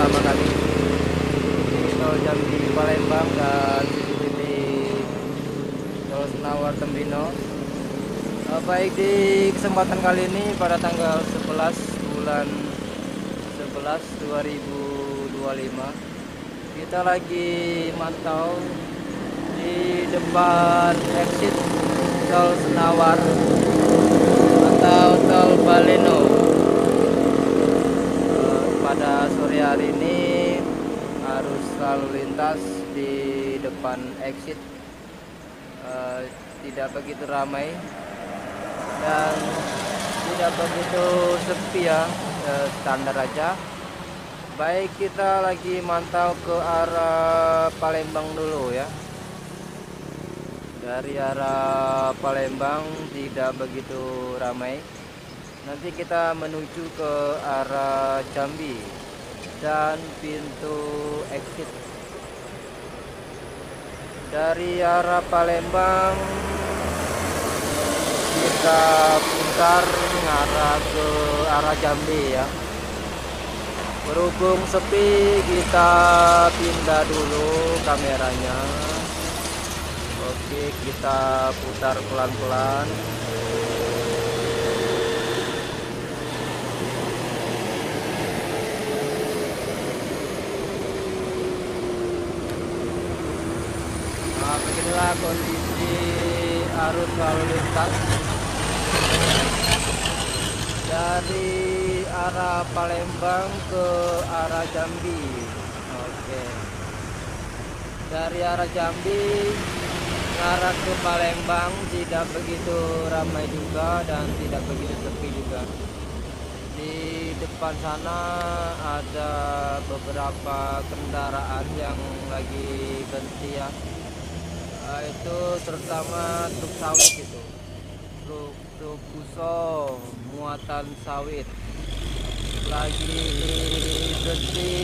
bersama kami di Tol Jambi Palembang dan CCTV Tol Senawan Tembino. Baik, di kesempatan kali ini pada tanggal 11 bulan 11 2025 kita lagi mantau di depan exit Tol Senawan atau Tol Baleno. Pada sore hari ini arus lalu lintas di depan exit tidak begitu ramai dan tidak begitu sepi ya, standar aja. Baik, kita lagi mantau ke arah Palembang dulu ya. Dari arah Palembang tidak begitu ramai. Nanti kita menuju ke arah Jambi dan pintu exit. Dari arah Palembang kita putar mengarah ke arah Jambi ya. Berhubung sepi, kita pindah dulu kameranya. Oke, kita putar pelan-pelan. Nah, beginilah kondisi arus lalu lintas dari arah Palembang ke arah Jambi. Oke, dari arah Jambi mengarah ke Palembang tidak begitu ramai juga dan tidak begitu sepi juga. Di depan sana ada beberapa kendaraan yang lagi berhenti ya. Itu terutama truk sawit, itu truk Fuso muatan sawit lagi berhenti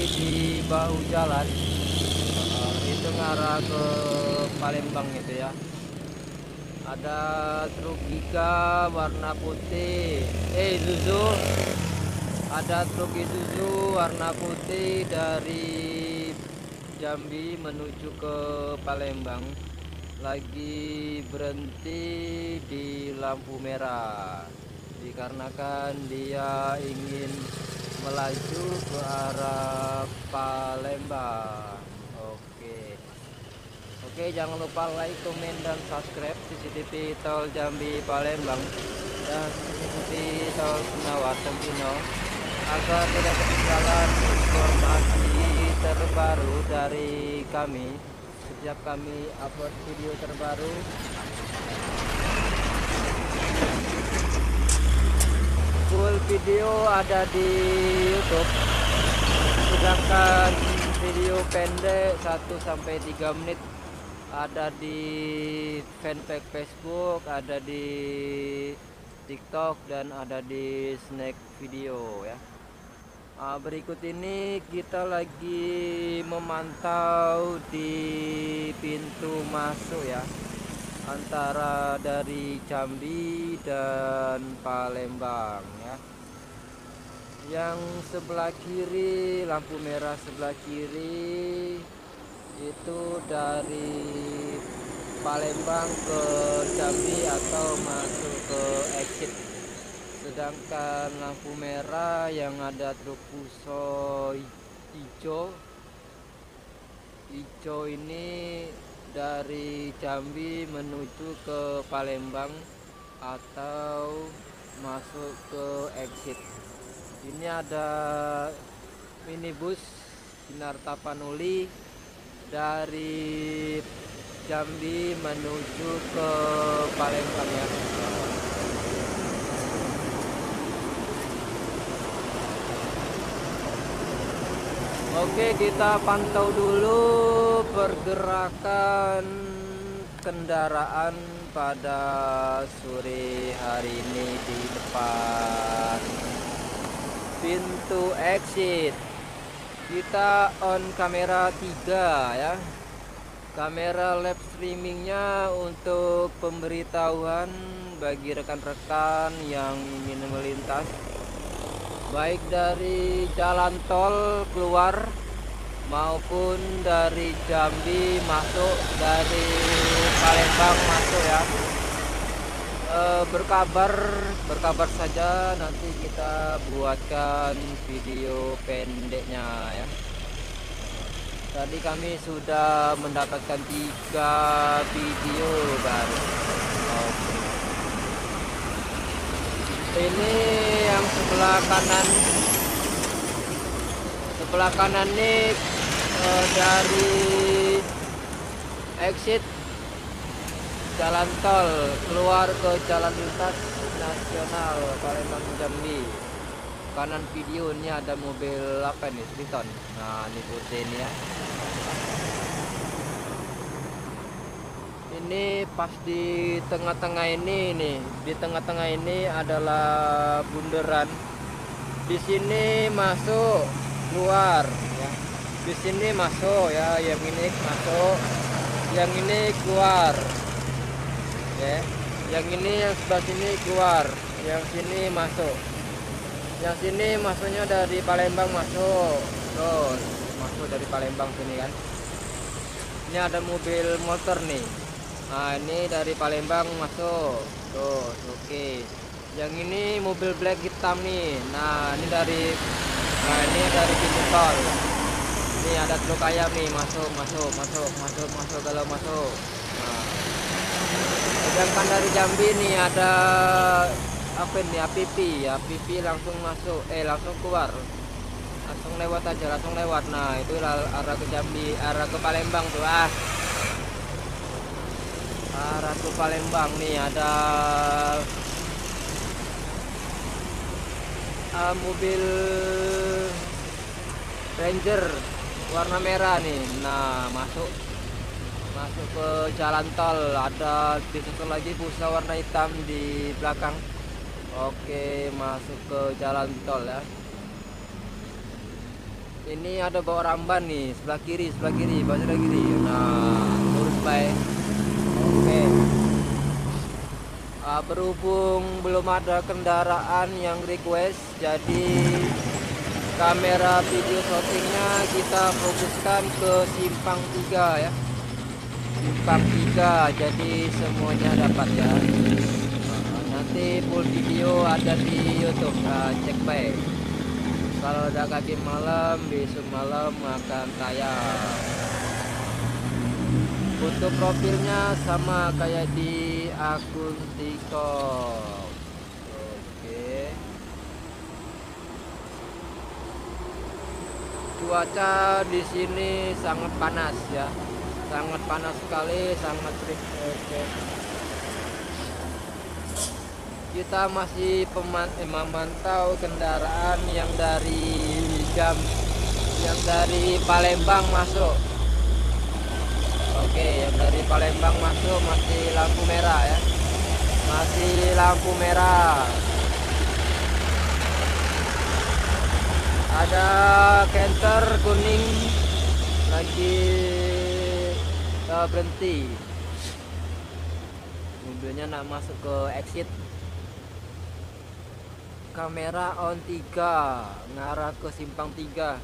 di bahu jalan. Itu ngarah ke Palembang itu ya. Ada truk Giga warna putih, Isuzu. Ada truk Isuzu warna putih dari Jambi menuju ke Palembang, lagi berhenti di lampu merah dikarenakan dia ingin melaju ke arah Palembang. Oke, jangan lupa like, komen, dan subscribe CCTV Tol Jambi Palembang dan CCTV Tol Senawan Tembino agar tidak ketinggalan informasi terbaru dari kami setiap kami upload video terbaru. Full video ada di YouTube, sedangkan video pendek 1-3 menit ada di fanpage Facebook, ada di TikTok, dan ada di Snack Video ya. Berikut ini kita lagi memantau di pintu masuk ya, antara dari Jambi dan Palembang ya. Yang sebelah kiri, lampu merah sebelah kiri itu dari Palembang ke Jambi atau masuk ke exit. Sedangkan lampu merah yang ada truk Fuso hijau ini dari Jambi menuju ke Palembang atau masuk ke exit. Ini ada minibus Sinar Tapanuli dari Jambi menuju ke Palembang ya. Oke, kita pantau dulu pergerakan kendaraan pada sore hari ini di depan pintu exit. Kita on kamera 3 ya. Kamera live streamingnya untuk pemberitahuan bagi rekan-rekan yang ingin melintas baik dari jalan tol keluar maupun dari Jambi masuk, dari Palembang masuk ya. Berkabar saja, nanti kita buatkan video pendeknya ya. Tadi kami sudah mendapatkan 3 video baru. Oke. Ini yang sebelah kanan nih, dari exit jalan tol keluar ke jalan lintas nasional Palembang Jambi. Kanan video ini ada mobil apa nih, Triton. Nah ini putih ini ya. Ini pas di tengah-tengah ini nih, di tengah-tengah ini adalah bundaran. Di sini masuk keluar ya. Di sini masuk ya, yang ini masuk, yang ini keluar. Ya, yang ini yang sebelah sini keluar, yang sini masuk. Yang sini masuknya dari Palembang masuk, terus masuk dari Palembang sini kan. Ini ada mobil motor nih. Nah ini dari Palembang masuk, terus oke. Yang ini mobil black hitam nih. Nah ini dari pintu tol. Ini ada truk ayam nih, masuk kalau masuk. Nah, sedangkan dari Jambi nih ada apa ini, APP langsung masuk, langsung keluar, langsung lewat. Nah itu arah ke Jambi, arah ke Palembang tuh arah ke Palembang nih ada mobil Ranger warna merah nih. Nah masuk ke jalan tol, ada disusul lagi busa warna hitam di belakang. Oke, masuk ke jalan tol ya. Ini ada bawa ramban nih, sebelah kiri, sebelah kiri. Nah lurus baik. Oke. Berhubung belum ada kendaraan yang request, jadi kamera video shootingnya kita fokuskan ke simpang 3 ya. Simpang 3, jadi semuanya dapat ya. Nanti full video ada di YouTube, cek baik. Kalau ada kaki malam, besok malam akan tayang. Foto profilnya sama kayak di akun TikTok. Oke. Cuaca di sini sangat panas ya. Sangat panas sekali, sangat terik. Oke. Kita masih memantau kendaraan yang dari Palembang masuk. Oke, yang dari Palembang masuk masih lampu merah ya. Masih lampu merah. Ada canter kuning lagi berhenti. Mobilnya nak masuk ke exit. Kamera on 3 ngarah ke simpang 3.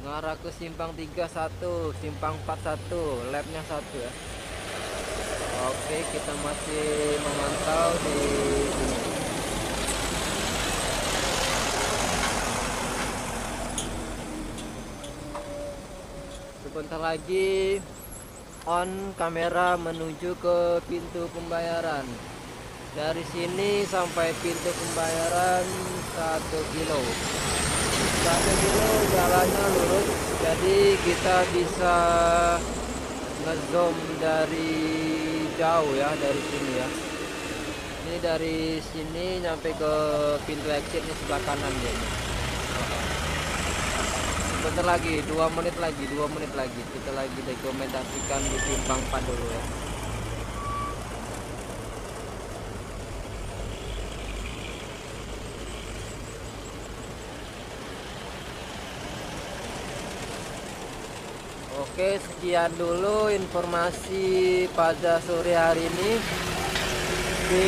Ngarah ke simpang 31, simpang 41, labnya 1 ya. Oke, kita masih memantau di sini. Sebentar lagi on kamera menuju ke pintu pembayaran. Dari sini sampai pintu pembayaran 1 kilo. 1 kilo jalannya lurus, jadi kita bisa ngezoom dari jauh ya, dari sini ya. Ini dari sini sampai ke pintu exit ini sebelah kanan ya. Sebentar lagi, 2 menit lagi kita lagi dokumentasikan di simpang 4 dulu ya. Oke, sekian dulu informasi pada sore hari ini di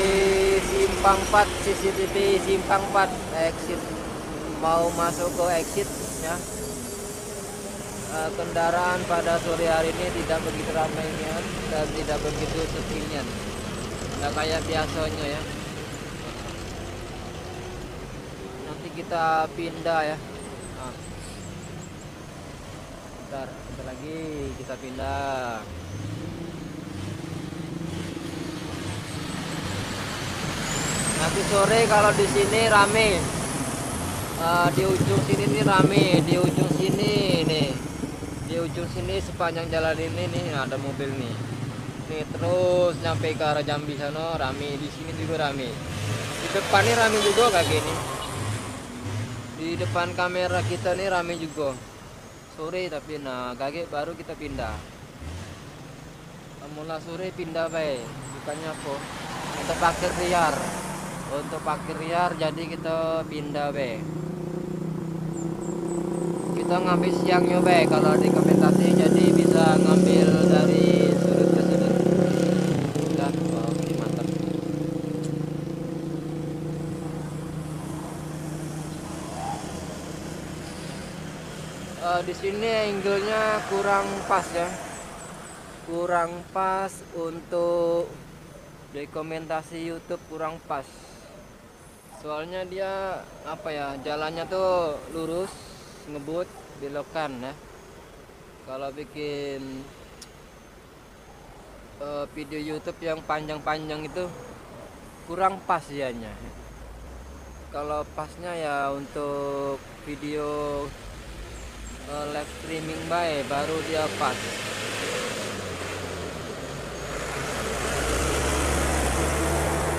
simpang 4, CCTV simpang 4 exit mau masuk ke exit ya. Kendaraan pada sore hari ini tidak begitu ramainya dan tidak begitu sepinya, nggak kayak biasanya ya. Nanti kita pindah ya. Nah, bentar lagi kita pindah. Nanti sore kalau di sini rame. Di ujung sini nih rame, di ujung sini nih. Di ujung sini sepanjang jalan ini nih ada mobil nih. Nih terus nyampe ke arah Jambi sana rame, di sini juga rame. Di depan nih rame juga kayak gini. Di depan kamera kita nih rame juga. Sore tapi nah kaget baru kita pindah. Mulai sore pindah baik. Bukannya apa? Kita parkir liar. Untuk parkir liar jadi kita pindah baik. Kita ngambil siangnya baik kalau di komentasi jadi bisa ngambil dari sudut ke sudut. Udah, oke, mantap. Di sini angle-nya kurang pas ya, kurang pas untuk dokumentasi YouTube, kurang pas. Soalnya dia apa ya, jalannya tuh lurus, ngebut, belokan ya. Kalau bikin video YouTube yang panjang-panjang itu kurang pas dianya. Kalau pasnya ya untuk video live streaming baru dia pas.